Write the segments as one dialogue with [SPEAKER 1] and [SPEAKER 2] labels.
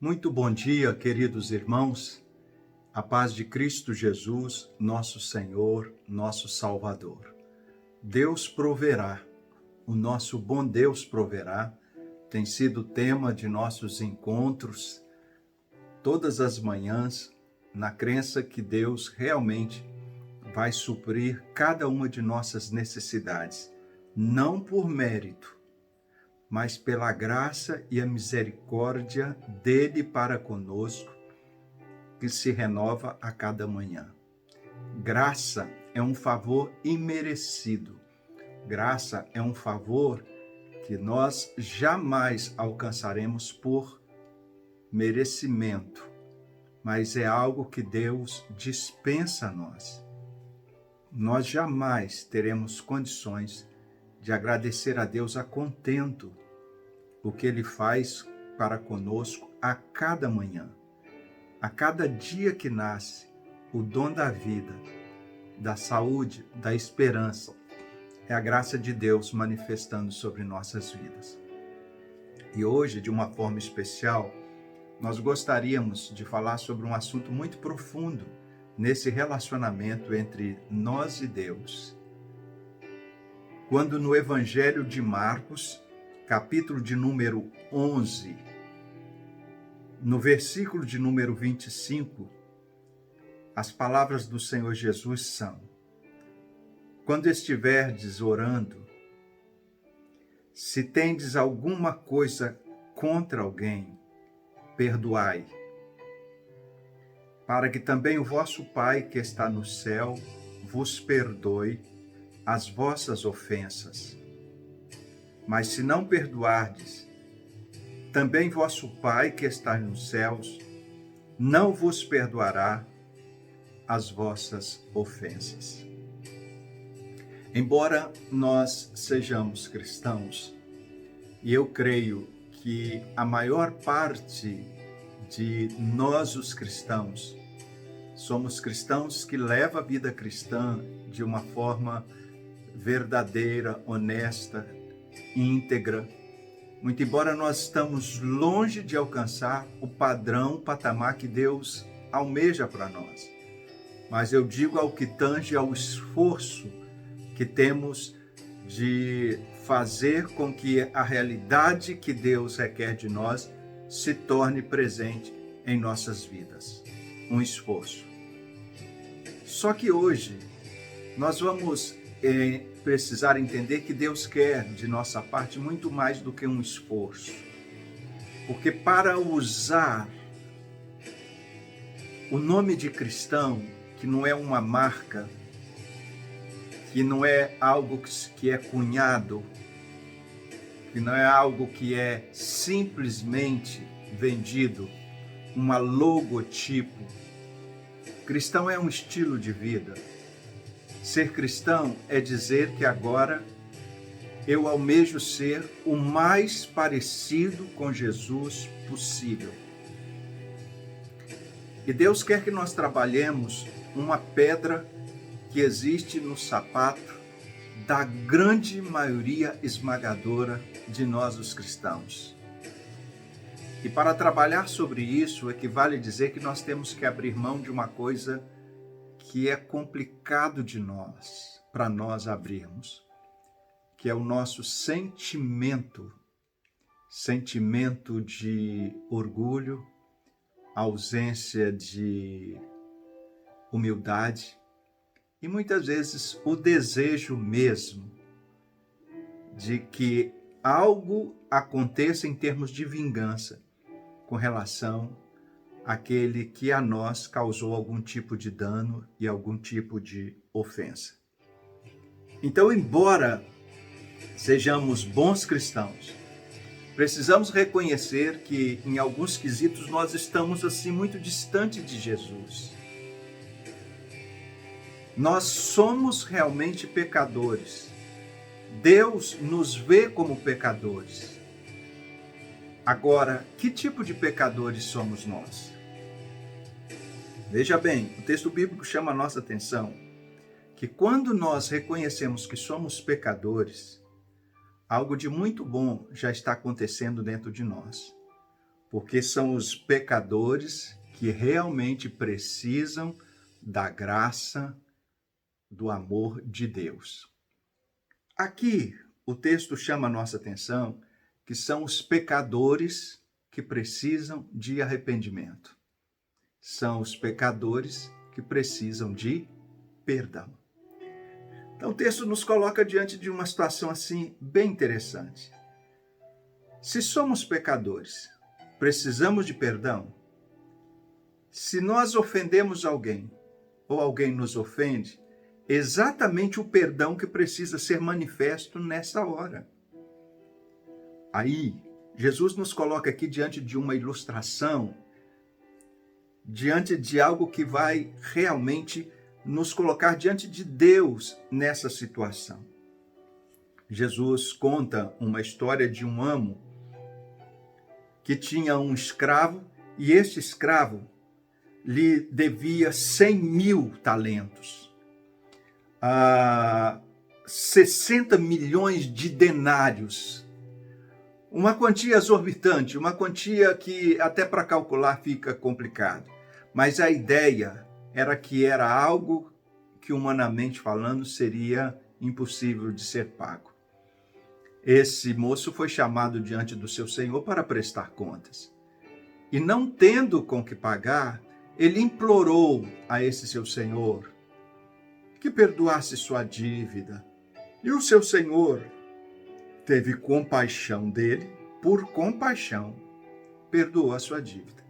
[SPEAKER 1] Muito bom dia, queridos irmãos. A paz de Cristo Jesus, nosso Senhor, nosso Salvador. Deus proverá, o nosso bom Deus proverá, tem sido o tema de nossos encontros todas as manhãs, na crença que Deus realmente vai suprir cada uma de nossas necessidades, não por mérito, mas pela graça e a misericórdia dele para conosco, que se renova a cada manhã. Graça é um favor imerecido. Graça é um favor que nós jamais alcançaremos por merecimento, mas é algo que Deus dispensa a nós. Nós jamais teremos condições de agradecer a Deus a contento o que Ele faz para conosco a cada manhã. A cada dia que nasce, o dom da vida, da saúde, da esperança, é a graça de Deus manifestando sobre nossas vidas. E hoje, de uma forma especial, nós gostaríamos de falar sobre um assunto muito profundo nesse relacionamento entre nós e Deus. Quando no Evangelho de Marcos, capítulo de número 11, no versículo de número 25, as palavras do Senhor Jesus são: quando estiverdes orando, se tendes alguma coisa contra alguém, perdoai, para que também o vosso Pai que está no céu vos perdoe as vossas ofensas. Mas se não perdoardes, também vosso Pai que está nos céus não vos perdoará as vossas ofensas. Embora nós sejamos cristãos, e eu creio que a maior parte de nós, os cristãos, somos cristãos que levam a vida cristã de uma forma verdadeira, honesta, íntegra, muito embora nós estamos longe de alcançar o padrão, o patamar que Deus almeja para nós. Mas eu digo ao que tange ao esforço que temos de fazer com que a realidade que Deus requer de nós se torne presente em nossas vidas. Um esforço. Só que hoje nós vamos precisar entender que Deus quer de nossa parte muito mais do que um esforço. Porque para usar o nome de cristão, que não é uma marca, que não é algo que é cunhado, que não é algo que é simplesmente vendido, uma logotipo. Cristão é um estilo de vida. Ser cristão é dizer que agora eu almejo ser o mais parecido com Jesus possível. E Deus quer que nós trabalhemos uma pedra que existe no sapato da grande maioria esmagadora de nós, os cristãos. E para trabalhar sobre isso, equivale dizer que nós temos que abrir mão de uma coisa que é complicado para nós abrirmos, que é o nosso sentimento de orgulho, ausência de humildade e muitas vezes o desejo mesmo de que algo aconteça em termos de vingança com relação àquele que a nós causou algum tipo de dano e algum tipo de ofensa. Então, embora sejamos bons cristãos, precisamos reconhecer que em alguns quesitos nós estamos assim muito distante de Jesus. Nós somos realmente pecadores. Deus nos vê como pecadores. Agora, que tipo de pecadores somos nós? Veja bem, o texto bíblico chama a nossa atenção que quando nós reconhecemos que somos pecadores, algo de muito bom já está acontecendo dentro de nós. porque são os pecadores que realmente precisam da graça, do amor de Deus. Aqui, o texto chama a nossa atenção que são os pecadores que precisam de arrependimento. São os pecadores que precisam de perdão. Então, o texto nos coloca diante de uma situação assim bem interessante. Se somos pecadores, precisamos de perdão. Se nós ofendemos alguém ou alguém nos ofende, exatamente o perdão que precisa ser manifesto nessa hora. Aí, Jesus nos coloca aqui diante de uma ilustração, diante de algo que vai realmente nos colocar diante de Deus nessa situação. Jesus conta uma história de um amo que tinha um escravo e este escravo lhe devia 100.000 talentos, 60 milhões de denários, uma quantia exorbitante, uma quantia que até para calcular fica complicado, mas a ideia era algo que, humanamente falando, seria impossível de ser pago. Esse moço foi chamado diante do seu senhor para prestar contas. E não tendo com que pagar, ele implorou a esse seu senhor que perdoasse sua dívida. E o seu senhor teve compaixão dele, por compaixão, perdoou a sua dívida.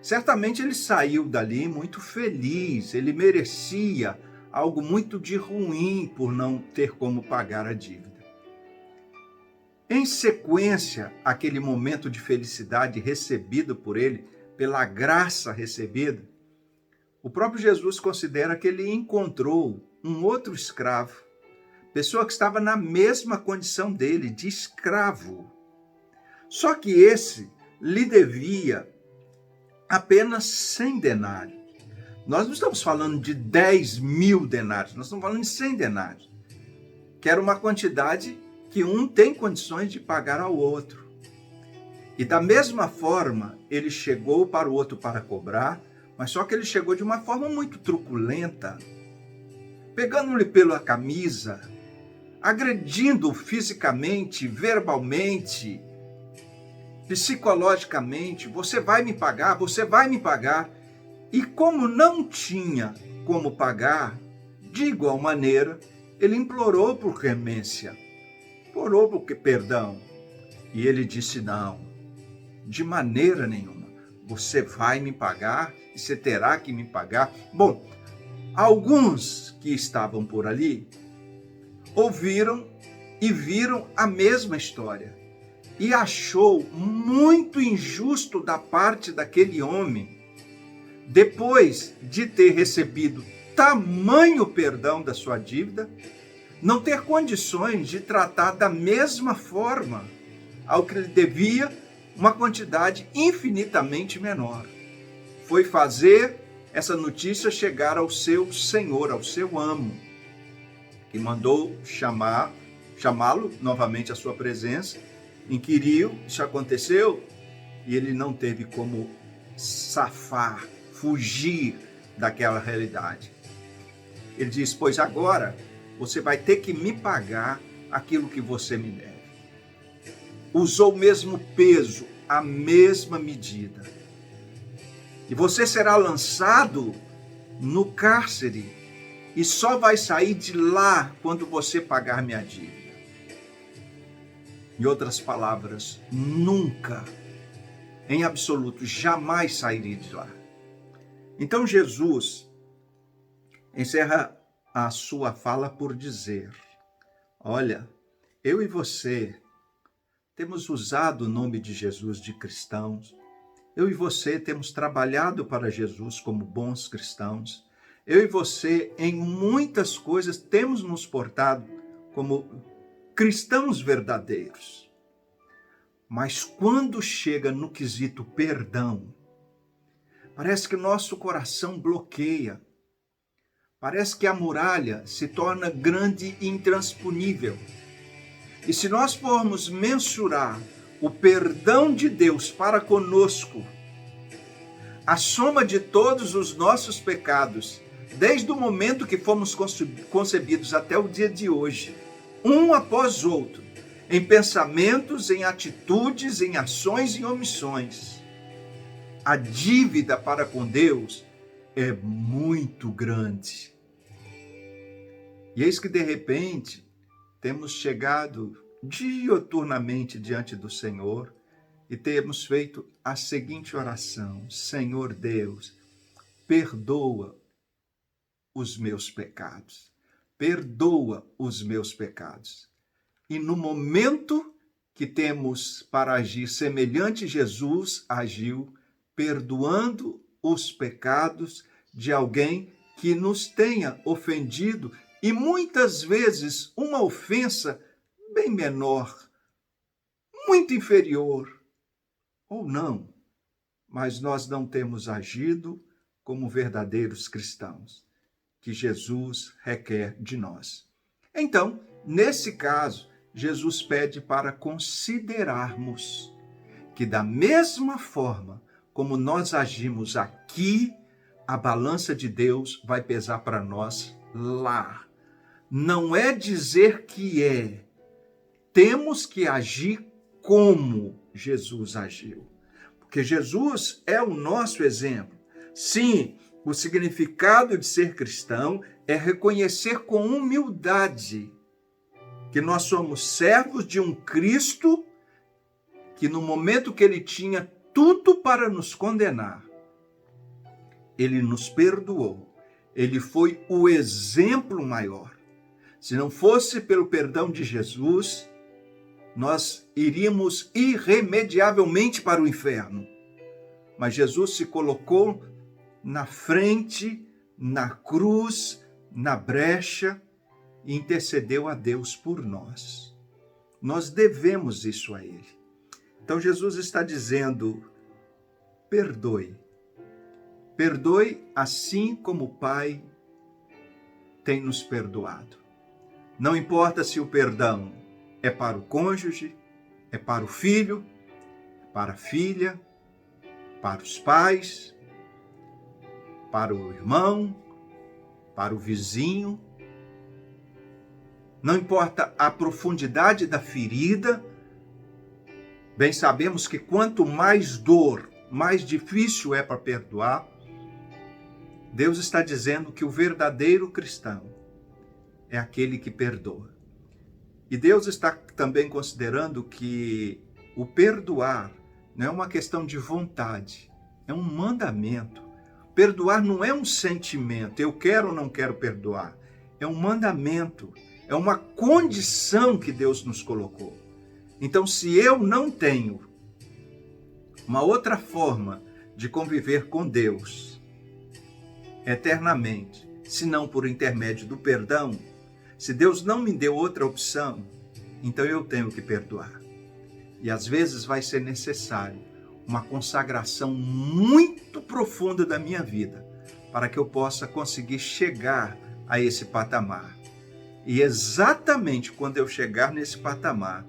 [SPEAKER 1] Certamente ele saiu dali muito feliz, ele merecia algo muito de ruim por não ter como pagar a dívida. Em sequência, aquele momento de felicidade recebido por ele, pela graça recebida, o próprio Jesus considera que ele encontrou um outro escravo, pessoa que estava na mesma condição dele, de escravo. Só que esse lhe devia apenas 100 denários. Nós não estamos falando de 10.000 denários, nós estamos falando de 100 denários, que era uma quantidade que um tem condições de pagar ao outro. E da mesma forma, ele chegou para o outro para cobrar, mas só que ele chegou de uma forma muito truculenta, pegando-lhe pela camisa, agredindo fisicamente, verbalmente, psicologicamente, você vai me pagar, você vai me pagar. E como não tinha como pagar, de igual maneira, ele implorou por clemência, implorou por perdão. E ele disse, não, de maneira nenhuma, você vai me pagar e você terá que me pagar. Bom, alguns que estavam por ali ouviram e viram a mesma história. E achou muito injusto da parte daquele homem, depois de ter recebido tamanho perdão da sua dívida, não ter condições de tratar da mesma forma ao que lhe devia uma quantidade infinitamente menor. Foi fazer essa notícia chegar ao seu senhor, ao seu amo, que mandou chamá-lo novamente à sua presença, inquiriu, isso aconteceu, e ele não teve como safar, fugir daquela realidade. Ele diz, pois agora você vai ter que me pagar aquilo que você me deve. Usou o mesmo peso, a mesma medida. E você será lançado no cárcere e só vai sair de lá quando você pagar minha dívida. Em outras palavras, nunca, em absoluto, jamais sairia de lá. Então Jesus encerra a sua fala por dizer, olha, eu e você temos usado o nome de Jesus de cristãos, eu e você temos trabalhado para Jesus como bons cristãos, eu e você em muitas coisas temos nos portado como cristãos verdadeiros. Mas quando chega no quesito perdão, parece que o nosso coração bloqueia. Parece que a muralha se torna grande e intransponível. E se nós formos mensurar o perdão de Deus para conosco, a soma de todos os nossos pecados, desde o momento que fomos concebidos até o dia de hoje, um após outro, em pensamentos, em atitudes, em ações e omissões. A dívida para com Deus é muito grande. E eis que, de repente, temos chegado dioturnamente diante do Senhor e temos feito a seguinte oração: Senhor Deus, perdoa os meus pecados. Perdoa os meus pecados. E no momento que temos para agir semelhante, Jesus agiu perdoando os pecados de alguém que nos tenha ofendido, e muitas vezes uma ofensa bem menor, muito inferior, ou não, mas nós não temos agido como verdadeiros cristãos, que Jesus requer de nós. Então, nesse caso, Jesus pede para considerarmos que da mesma forma como nós agimos aqui, a balança de Deus vai pesar para nós lá. Não é dizer que é, temos que agir como Jesus agiu. Porque Jesus é o nosso exemplo. Sim, o significado de ser cristão é reconhecer com humildade que nós somos servos de um Cristo que no momento que ele tinha tudo para nos condenar, ele nos perdoou. Ele foi o exemplo maior. Se não fosse pelo perdão de Jesus, nós iríamos irremediavelmente para o inferno. Mas Jesus se colocou na frente, na cruz, na brecha, e intercedeu a Deus por nós. Nós devemos isso a Ele. Então Jesus está dizendo: perdoe. Perdoe assim como o Pai tem nos perdoado. Não importa se o perdão é para o cônjuge, é para o filho, para a filha, para os pais, para o irmão, para o vizinho. Não importa a profundidade da ferida. Bem sabemos que quanto mais dor, mais difícil é para perdoar. Deus está dizendo que o verdadeiro cristão é aquele que perdoa. E Deus está também considerando que o perdoar não é uma questão de vontade, é um mandamento. Perdoar não é um sentimento, eu quero ou não quero perdoar. É um mandamento, é uma condição que Deus nos colocou. Então, se eu não tenho uma outra forma de conviver com Deus eternamente, se não por intermédio do perdão, se Deus não me deu outra opção, então eu tenho que perdoar. E às vezes vai ser necessário uma consagração muito profunda da minha vida para que eu possa conseguir chegar a esse patamar. E exatamente quando eu chegar nesse patamar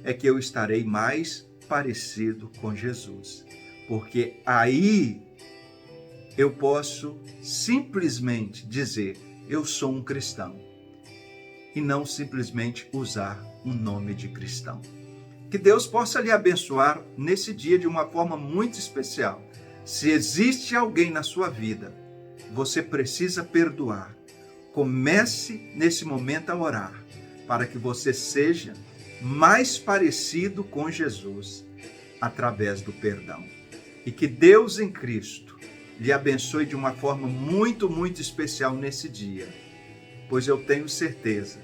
[SPEAKER 1] é que eu estarei mais parecido com Jesus. Porque aí eu posso simplesmente dizer: eu sou um cristão. E não simplesmente usar o nome de cristão. Que Deus possa lhe abençoar nesse dia de uma forma muito especial. Se existe alguém na sua vida, você precisa perdoar. Comece nesse momento a orar, para que você seja mais parecido com Jesus através do perdão. E que Deus em Cristo lhe abençoe de uma forma muito, muito especial nesse dia, pois eu tenho certeza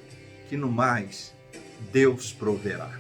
[SPEAKER 1] que no mais Deus proverá.